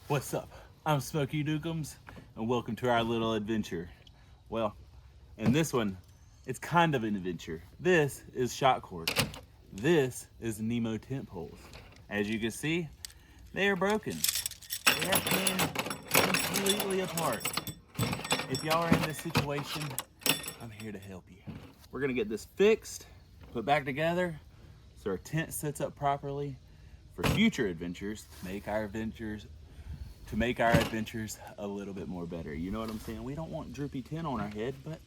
What's up? I'm SmokeyDukems, and welcome to our little adventure. Well, in this one, it's kind of an adventure. This is shot cord. This is NEMO tent poles. As you can see, they are broken. They are pinned completely apart. If y'all are in this situation, I'm here to help you. We're gonna get this fixed, put back together, so our tent sits up properly for future adventures, to make our adventures a little bit more better. You know what I'm saying? We don't want droopy tent on our head, but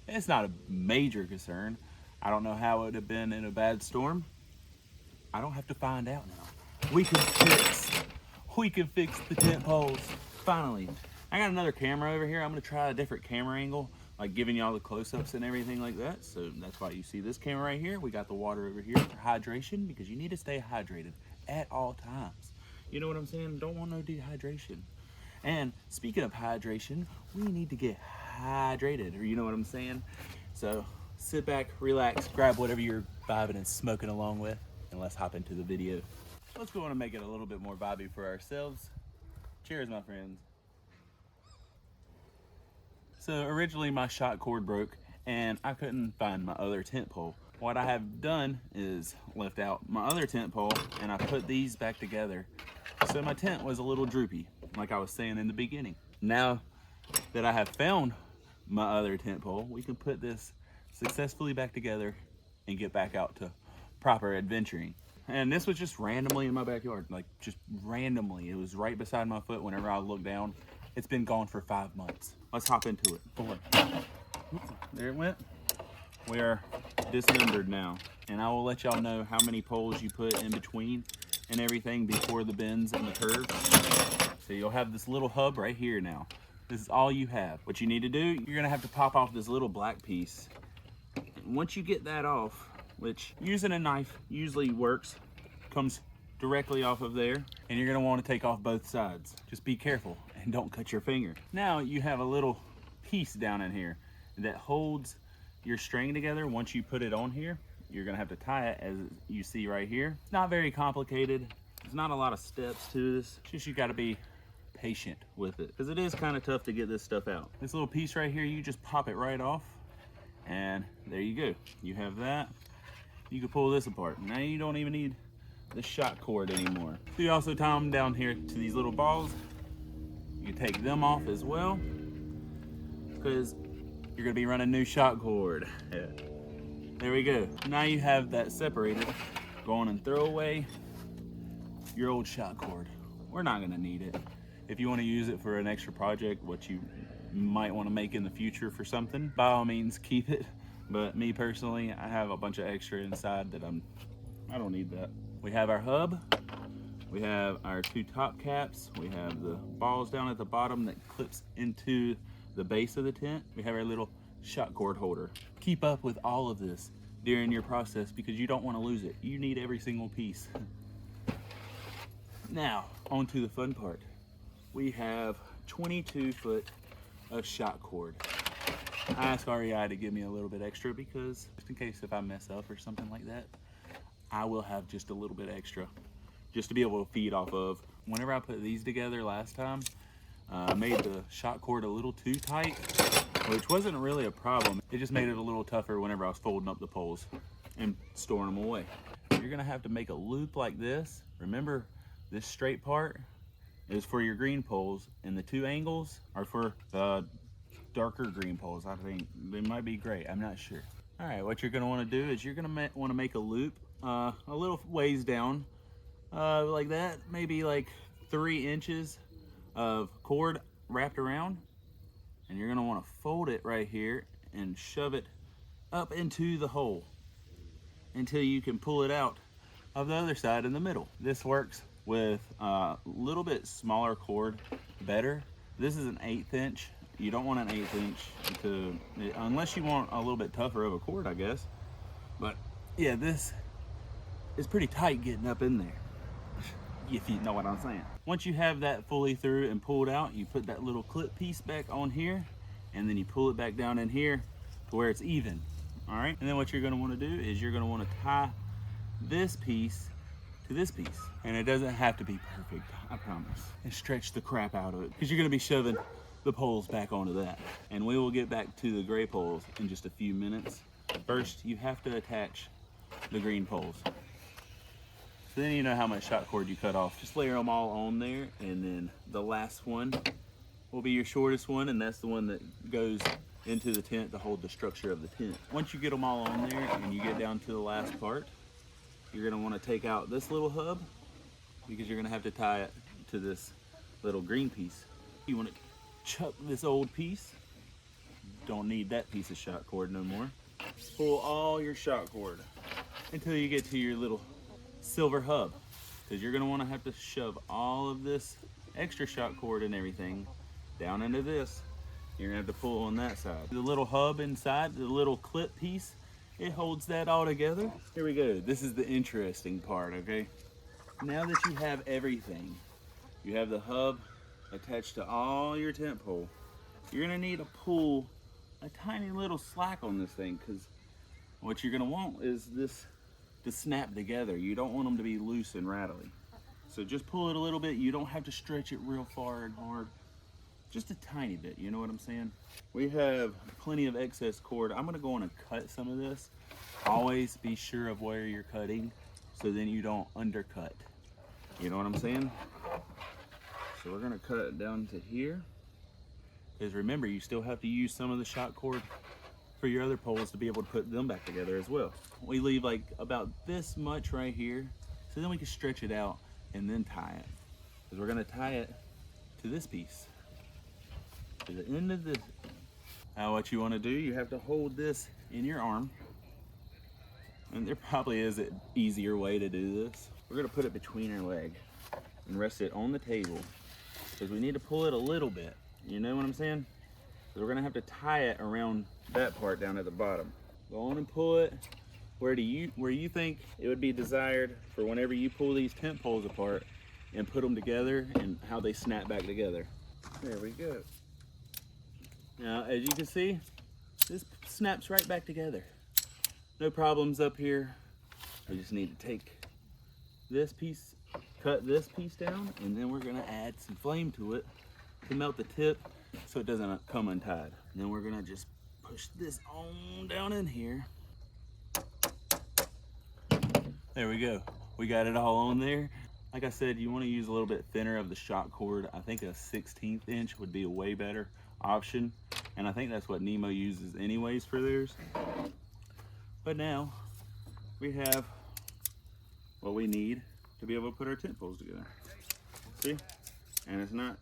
it's not a major concern. I don't know how it would have been in a bad storm. I don't have to find out now. We can fix the tent poles. Finally. I got another camera over here. I'm gonna try a different camera angle, like giving y'all the close-ups and everything like that. So that's why you see this camera right here. We got the water over here for hydration, because you need to stay hydrated at all times. You know what I'm saying? Don't want no dehydration. And speaking of hydration, we need to get hydrated, or you know what I'm saying? So sit back, relax, grab whatever you're vibing and smoking along with, and let's hop into the video. Let's go on and make it a little bit more vibey for ourselves. Cheers, my friends. So originally my shot cord broke and I couldn't find my other tent pole. What I have done is left out my other tent pole and I put these back together. So my tent was a little droopy, like I was saying in the beginning. Now that I have found my other tent pole, we can put this successfully back together and get back out to proper adventuring. And this was just randomly in my backyard, like just randomly. It was right beside my foot whenever I looked down. It's been gone for 5 months. Let's hop into it. Oops, there it went. We are dismembered now. And I will let y'all know how many poles you put in between and everything before the bends and the curves. So you'll have this little hub right here now. This is all you have. What you need to do, you're gonna have to pop off this little black piece. And once you get that off, which using a knife usually works, comes directly off of there, and you're gonna wanna take off both sides. Just be careful and don't cut your finger. Now you have a little piece down in here that holds your string together. Once you put it on here, you're gonna have to tie it as you see right here. It's not very complicated. There's not a lot of steps to this. It's just you gotta be patient with it, because it is kind of tough to get this stuff out. This little piece right here, you just pop it right off, and there you go. You have that. You can pull this apart. Now you don't even need the shot cord anymore. So you also tie them down here to these little balls. You take them off as well, because you're gonna be running new shot cord. Yeah. There we go. Now you have that separated. Go on and throw away your old shot cord. We're not gonna need it. If you wanna use it for an extra project, what you might wanna make in the future for something, by all means keep it. But me personally, I have a bunch of extra inside that I don't need that. We have our hub. We have our 2 top caps. We have the balls down at the bottom that clips into the base of the tent. We have our little shot cord holder. Keep up with all of this during your process, because you don't want to lose it. You need every single piece. Now, on to the fun part. We have 22 foot of shot cord. I asked REI to give me a little bit extra, because just in case if I mess up or something like that, I will have just a little bit extra just to be able to feed off of. Whenever I put these together last time, I made the shot cord a little too tight, which wasn't really a problem. It just made it a little tougher whenever I was folding up the poles and storing them away. You're gonna have to make a loop like this. Remember, this straight part is for your green poles, and the 2 angles are for the darker green poles. I think they might be gray, I'm not sure. All right, what you're gonna wanna do is you're gonna wanna make a loop a little ways down, like that, maybe like 3 inches of cord wrapped around, and you're gonna wanna fold it right here and shove it up into the hole until you can pull it out of the other side in the middle. This works with a little bit smaller cord better. This is an 1/8 inch. You don't want an 1/8 inch unless you want a little bit tougher of a cord, I guess. But yeah, this is pretty tight getting up in there, if you know what I'm saying. Once you have that fully through and pulled out, you put that little clip piece back on here, and then you pull it back down in here to where it's even. All right, and then what you're gonna wanna do is you're gonna wanna tie this piece to this piece. And it doesn't have to be perfect, I promise. And stretch the crap out of it, because you're gonna be shoving the poles back onto that. And we will get back to the gray poles in just a few minutes. First, you have to attach the green poles. So then you know how much shot cord you cut off. Just layer them all on there, and then the last one will be your shortest one, and that's the one that goes into the tent to hold the structure of the tent. Once you get them all on there and you get down to the last part, you're gonna wanna take out this little hub, because you're gonna have to tie it to this little green piece. You wanna chuck this old piece. Don't need that piece of shot cord no more. Pull all your shot cord until you get to your little silver hub, because you're gonna wanna have to shove all of this extra shot cord and everything down into this. You're gonna have to pull on that side. The little hub inside, the little clip piece, it holds that all together. Here we go. This is the interesting part, okay? Now that you have everything, you have the hub attached to all your tent pole, you're gonna need to pull a tiny little slack on this thing, because what you're gonna want is this to snap together. You don't want them to be loose and rattly. So just pull it a little bit. You don't have to stretch it real far and hard. Just a tiny bit, you know what I'm saying? We have plenty of excess cord. I'm gonna go on and cut some of this. Always be sure of where you're cutting, so then you don't undercut. You know what I'm saying? So we're gonna cut it down to here. Because remember, you still have to use some of the shot cord for your other poles to be able to put them back together as well. We leave like about this much right here, so then we can stretch it out and then tie it. Because we're gonna tie it to this piece, to the end of this. Now what you wanna do, you have to hold this in your arm. And there probably is an easier way to do this. We're gonna put it between our leg and rest it on the table, because we need to pull it a little bit. You know what I'm saying? So we're gonna have to tie it around that part down at the bottom. Go on and pull it where you think it would be desired for whenever you pull these tent poles apart and put them together and how they snap back together. There we go. Now, as you can see, this snaps right back together. No problems up here. I just need to take this piece, cut this piece down, and then we're gonna add some flame to it to melt the tip so it doesn't come untied. And then we're gonna just push this on down in here. There we go. We got it all on there. Like I said, you want to use a little bit thinner of the shot cord. I think a 1/16 inch would be a way better option. And I think that's what NEMO uses anyways for theirs. But now we have what we need to be able to put our tent poles together. See? And it's not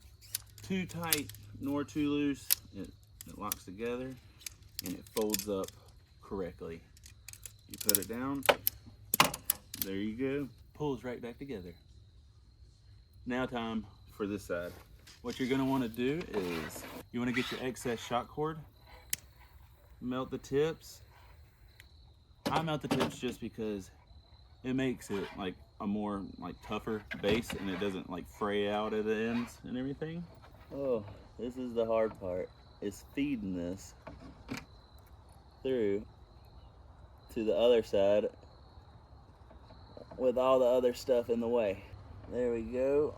too tight nor too loose. It locks together and it folds up correctly. You put it down, there you go. Pulls right back together. Now time for this side. What you're gonna wanna do is you wanna get your excess shot cord, melt the tips. I melt the tips just because it makes it like a more like tougher base and it doesn't like fray out at the ends and everything. Oh, this is the hard part, is feeding this through to the other side with all the other stuff in the way. There we go.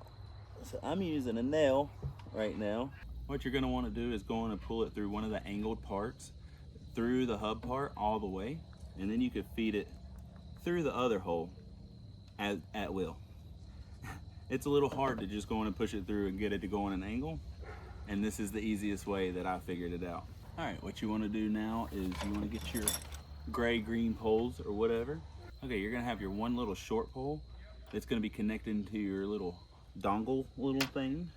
So I'm using a nail right now. What you're gonna wanna do is go on and pull it through one of the angled parts, through the hub part all the way, and then you could feed it through the other hole at will. It's a little hard to just go on and push it through and get it to go on an angle, and this is the easiest way that I figured it out. All right, what you wanna do now is you wanna get your gray-green poles or whatever. Okay, you're gonna have your one little short pole that's gonna be connected to your little dongle little thing.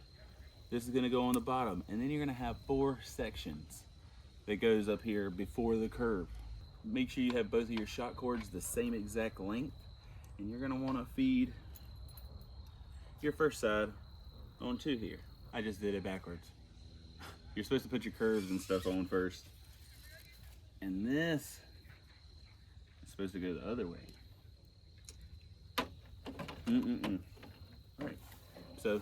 This is gonna go on the bottom, and then you're gonna have 4 sections that goes up here before the curve. Make sure you have both of your shot cords the same exact length, and you're gonna wanna feed your first side onto here. I just did it backwards. You're supposed to put your curves and stuff on first, and this is supposed to go the other way. All right, so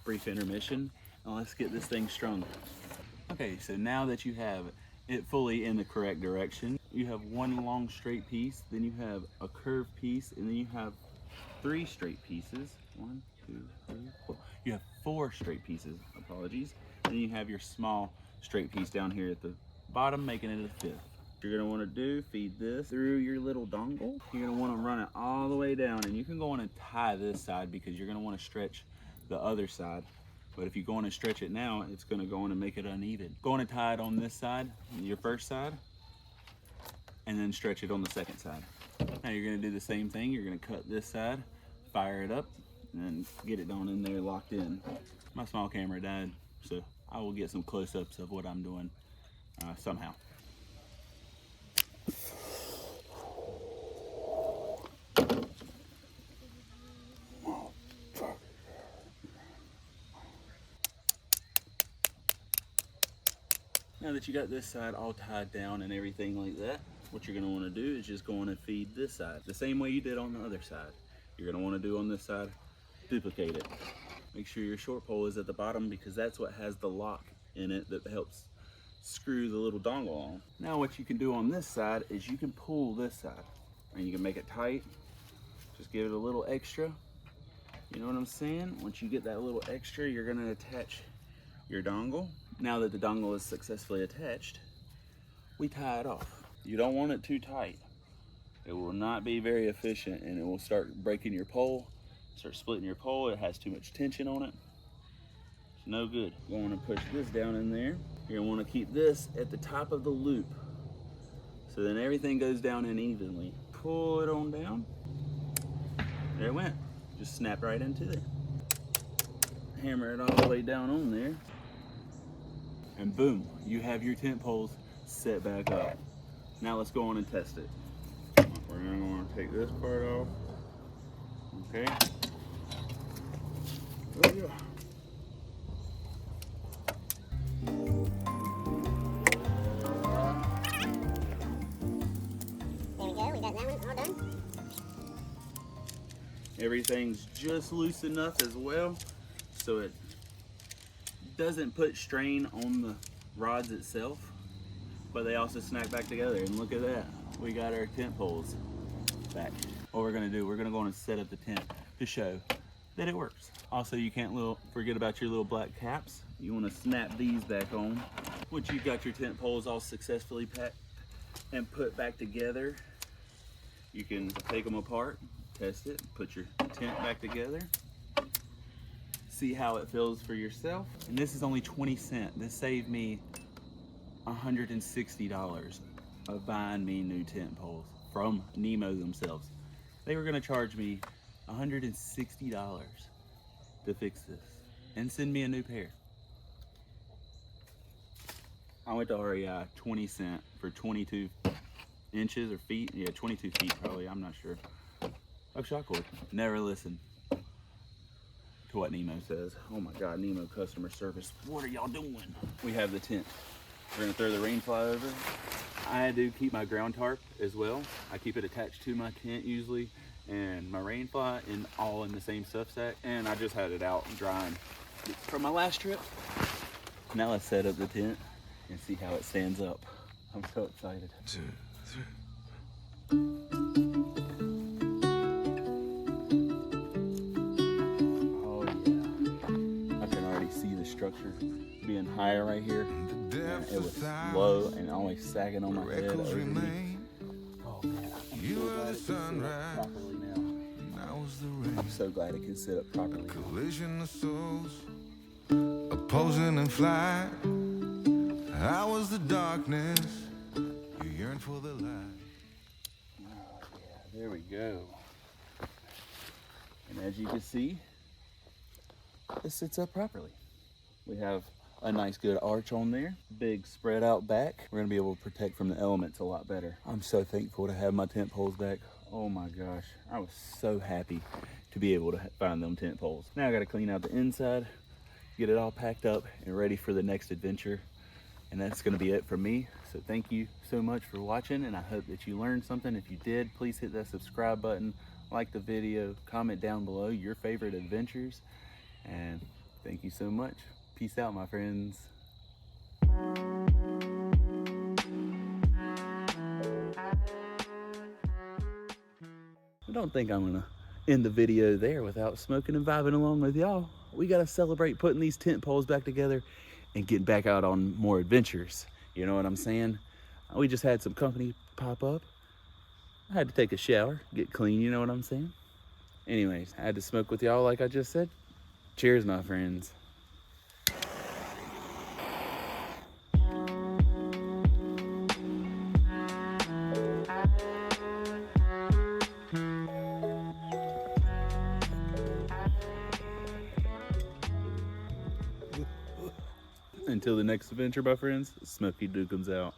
brief intermission, and let's get this thing strung. Okay, so now that you have it fully in the correct direction, you have one long straight piece, then you have a curved piece, and then you have 3 straight pieces. 1, 2, 3, 4. You have 4 straight pieces, apologies. Then you have your small straight piece down here at the bottom, making it a 5th. What you're gonna wanna do, feed this through your little dongle. You're gonna wanna run it all the way down, and you can go on and tie this side because you're gonna wanna stretch the other side. But if you go on and stretch it now, it's gonna go on and make it uneven. Go on and tie it on this side, your first side, and then stretch it on the second side. Now you're gonna do the same thing. You're gonna cut this side, fire it up, and get it down in there locked in. My small camera died, so I will get some close-ups of what I'm doing somehow. Now that you got this side all tied down and everything like that, what you're gonna wanna do is just go on and feed this side the same way you did on the other side. You're gonna wanna do on this side, duplicate it. Make sure your short pole is at the bottom because that's what has the lock in it that helps screw the little dongle on. Now what you can do on this side is you can pull this side and you can make it tight. Just give it a little extra. You know what I'm saying? Once you get that little extra, you're gonna attach your dongle. Now that the dongle is successfully attached, we tie it off. You don't want it too tight. It will not be very efficient and it will start breaking your pole, start splitting your pole. It has too much tension on it. It's no good. You're gonna push this down in there. You're gonna wanna keep this at the top of the loop. So then everything goes down in evenly. Pull it on down. There it went. Just snap right into it. Hammer it all the way down on there. And boom, you have your tent poles set back up. Now let's go on and test it. We're gonna take this part off. Okay. Oh yeah. There we go, we got that one all done. Everything's just loose enough as well, so it doesn't put strain on the rods itself, but they also snap back together. And look at that, we got our tent poles back. What we're gonna do, we're gonna go on and set up the tent to show that it works. Also, you can't forget about your little black caps. You wanna snap these back on. Once you've got your tent poles all successfully packed and put back together, you can take them apart, test it, put your tent back together, see how it feels for yourself. And this is only 20 cents. This saved me $160 of buying me new tent poles from NEMO themselves. They were gonna charge me $160 to fix this and send me a new pair. I went to REI, 20 cents for 22 inches or feet. Yeah, 22 feet probably, I'm not sure. Oh, shot cord. Never listen to what NEMO says. Oh my God, NEMO customer service. What are y'all doing? We have the tent. We're gonna throw the rain fly over. I do keep my ground tarp as well. I keep it attached to my tent usually, and my rain fly all in the same stuff sack. And I just had it out drying from my last trip. Now let's set up the tent and see how it stands up. I'm so excited. 2, 3. Oh yeah. I can already see the structure being higher right here. It was low and always sagging on my head over me. Oh man, I'm so glad it can sit up properly now. I'm so glad it can sit up properly. Collision of souls, opposing and flight. I was the darkness, you yearn for the light. Oh yeah, there we go. And as you can see, it sits up properly. We have a nice good arch on there, big spread out back. We're gonna be able to protect from the elements a lot better. I'm so thankful to have my tent poles back. Oh my gosh, I was so happy to be able to find them tent poles. Now I gotta clean out the inside, get it all packed up and ready for the next adventure. And that's gonna be it for me. So thank you so much for watching, and I hope that you learned something. If you did, please hit that subscribe button, like the video, comment down below your favorite adventures, and thank you so much. Peace out, my friends. I don't think I'm gonna end the video there without smoking and vibing along with y'all. We gotta celebrate putting these tent poles back together and getting back out on more adventures. You know what I'm saying? We just had some company pop up. I had to take a shower, get clean, you know what I'm saying? Anyways, I had to smoke with y'all like I just said. Cheers, my friends. Until the next adventure, my friends, SmokeyDukems out.